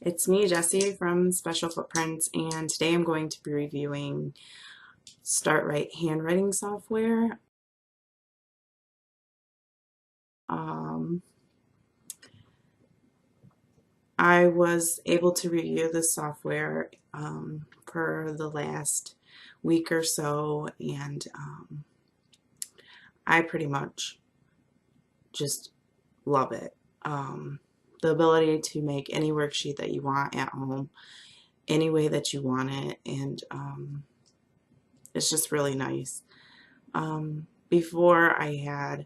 It's me, Jessie from Special Footprints, and today I'm going to be reviewing StartRite handwriting software. Um, I was able to review this software for the last week or so, and I pretty much just love it. The ability to make any worksheet that you want at home, any way that you want it, and it's just really nice. Before I had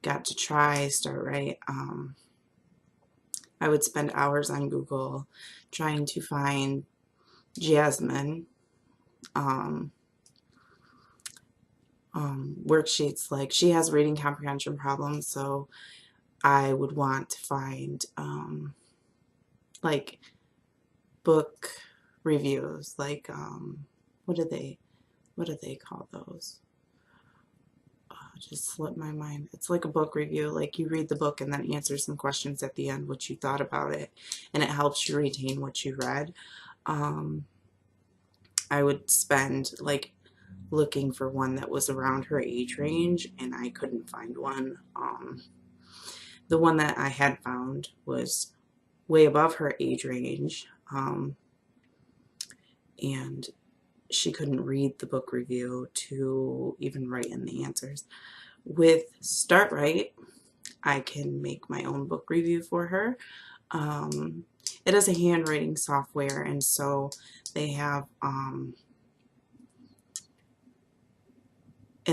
got to try StartRite, I would spend hours on Google trying to find Jasmine worksheets. Like, she has reading comprehension problems, so I would want to find like book reviews, like what do they call those? Just slipped my mind. It's like a book review. Like, you read the book and then answer some questions at the end, what you thought about it, and it helps you retain what you read. I would spend like looking for one that was around her age range, and I couldn't find one. The one that I had found was way above her age range, and she couldn't read the book review to even write in the answers. With StartRite, I can make my own book review for her. It is a handwriting software, and so they have in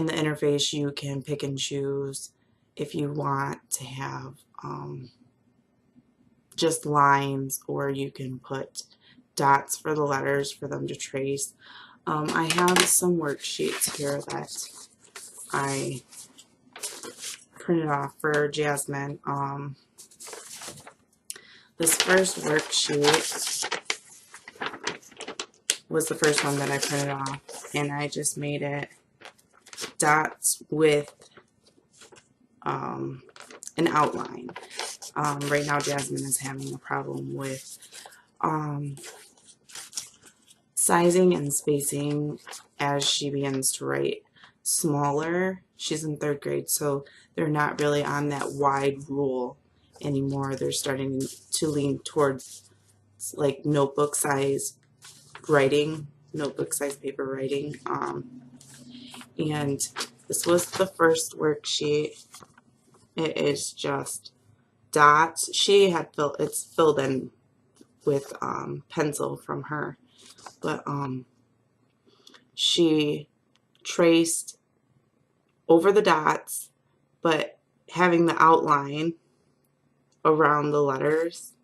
the interface you can pick and choose if you want to have just lines, or you can put dots for the letters for them to trace. I have some worksheets here that I printed off for Jasmine. This first worksheet was the first one that I printed off, and I just made it dots with an outline. Right now Jasmine is having a problem with sizing and spacing as she begins to write smaller. She's in 3rd grade, so they're not really on that wide rule anymore. They're starting to lean towards like notebook size writing, notebook size paper writing. And this was the first worksheet. It is just dots. She had it's filled in with pencil from her, but she traced over the dots, but having the outline around the letters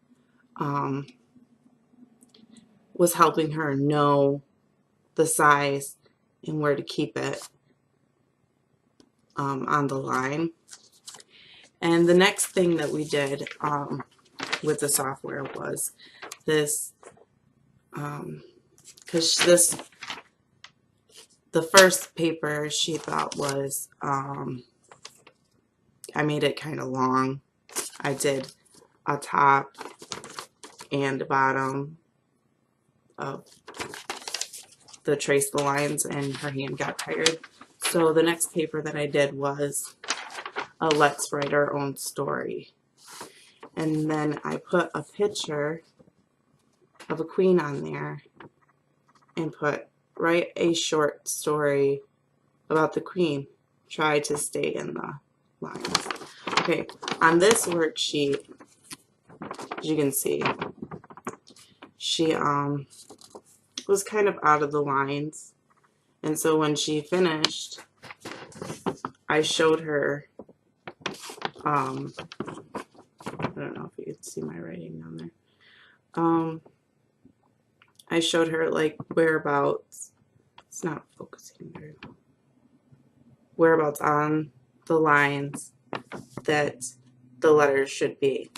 was helping her know the size and where to keep it on the line. And the next thing that we did with the software was this, because the first paper she thought was, I made it kind of long. I did a top and a bottom of the trace the lines, and her hand got tired. So the next paper that I did was a let's write our own story. And then I put a picture of a queen on there and put, write a short story about the queen. Try to stay in the lines. Okay, on this worksheet, as you can see, she was kind of out of the lines, and so when she finished, I showed her, I don't know if you can see my writing down there. I showed her like whereabouts, it's not focusing very well, whereabouts on the lines that the letters should be.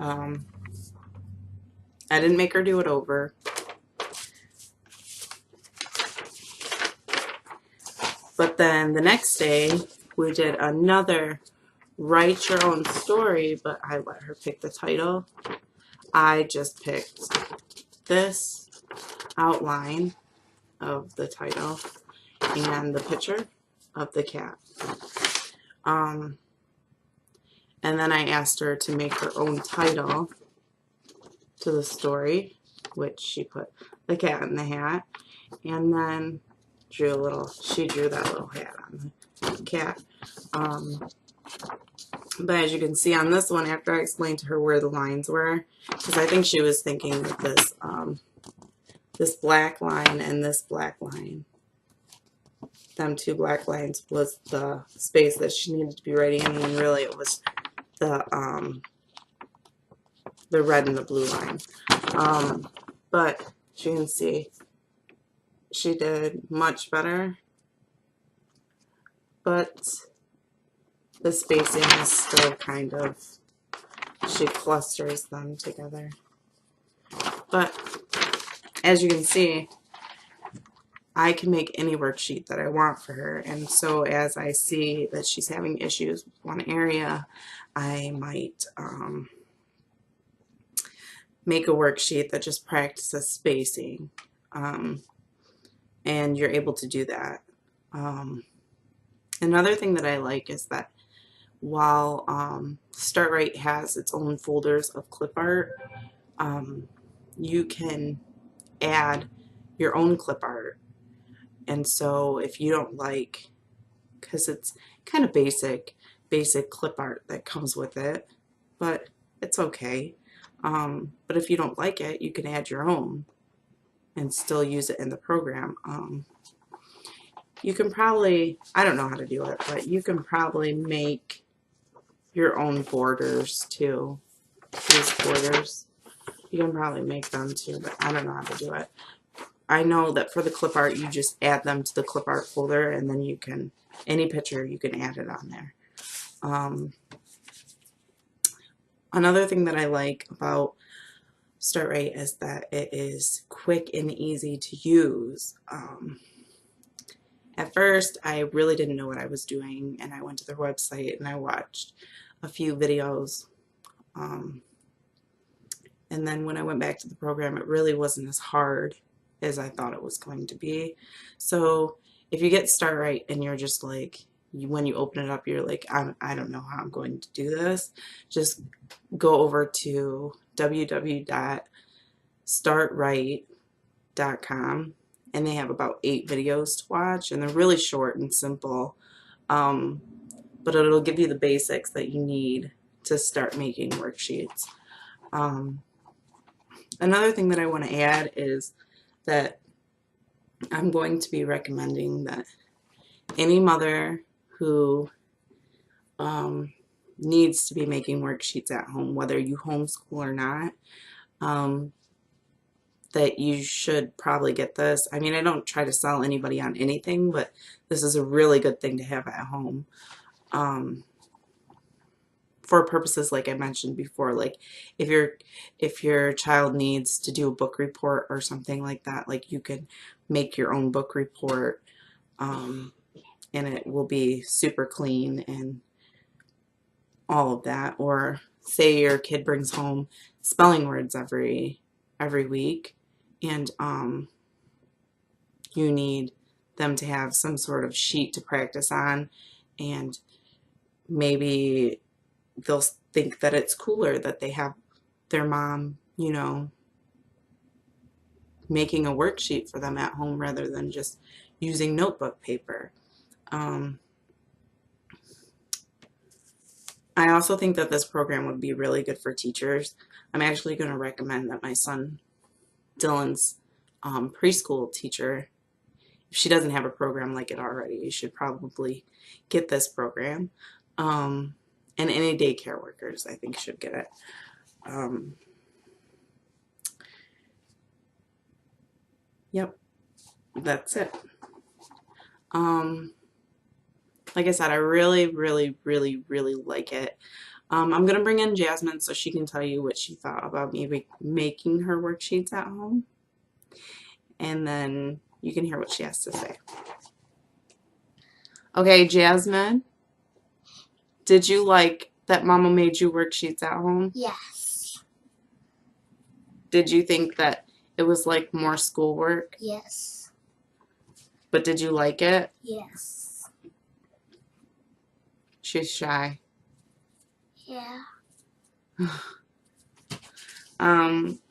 I didn't make her do it over. But then the next day we did another write your own story, but I let her pick the title. I just picked this outline of the title and the picture of the cat. And then I asked her to make her own title to the story, which she put the cat in the hat, and then she drew that little hat on the cat. But as you can see on this one, after I explained to her where the lines were, because I think she was thinking that this black line and this black line, them two black lines, was the space that she needed to be writing in, when really it was the red and the blue line. But as you can see, she did much better, but the spacing is still kind of, she clusters them together. But as you can see, I can make any worksheet that I want for her, and so as I see that she's having issues with one area, I might make a worksheet that just practices spacing, and you're able to do that. Another thing that I like is that while StartRight has its own folders of clip art, you can add your own clip art. And so if you don't like, because it's kind of basic clip art that comes with it, but it's okay. But if you don't like it, you can add your own and still use it in the program. You can probably, I don't know how to do it, but you can probably make your own borders too. These borders, you can probably make them too, but I don't know how to do it. I know that for the clip art, you just add them to the clip art folder, and then you can, any picture, you can add it on there. Another thing that I like about StartRight is that it is quick and easy to use. At first, I really didn't know what I was doing, and I went to their website and I watched a few videos. And then when I went back to the program, it really wasn't as hard as I thought it was going to be. So if you get StartRight and you're just like, when you open it up, you're like, I don't know how I'm going to do this, just go over to www.startright.com, and they have about 8 videos to watch, and they're really short and simple, but it'll give you the basics that you need to start making worksheets. Another thing that I want to add is that I'm going to be recommending that any mother who needs to be making worksheets at home, whether you homeschool or not, that you should probably get this. I mean, I don't try to sell anybody on anything, but this is a really good thing to have at home. For purposes like I mentioned before, like if your child needs to do a book report or something like that, like you can make your own book report, and it will be super clean and all of that. Or say your kid brings home spelling words every week, and you need them to have some sort of sheet to practice on, and maybe they'll think that it's cooler that they have their mom, you know, making a worksheet for them at home rather than just using notebook paper. I also think that this program would be really good for teachers. I'm actually going to recommend that my son Dylan's preschool teacher, if she doesn't have a program like it already, you should probably get this program. And any daycare workers, I think, should get it. Yep, that's it. Like I said, I really, really, really, really like it. I'm going to bring in Jasmine so she can tell you what she thought about me making her worksheets at home. And then you can hear what she has to say. Okay, Jasmine, did you like that Mama made you worksheets at home? Yes. Did you think that it was like more schoolwork? Yes. But did you like it? Yes. She's shy. Yeah.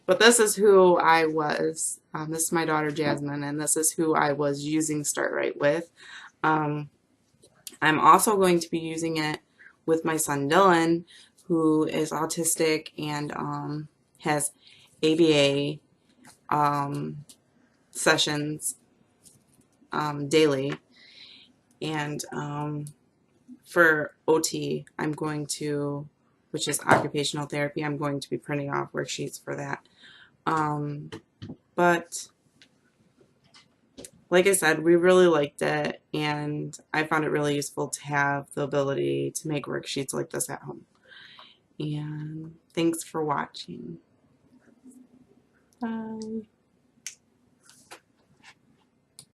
But this is who I was. This is my daughter Jasmine, and this is who I was using StartRight with. Um, I'm also going to be using it with my son Dylan, who is autistic and has ABA sessions daily. And for OT, I'm going to, which is occupational therapy, I'm going to be printing off worksheets for that. But like I said, we really liked it, and I found it really useful to have the ability to make worksheets like this at home. And thanks for watching. Bye.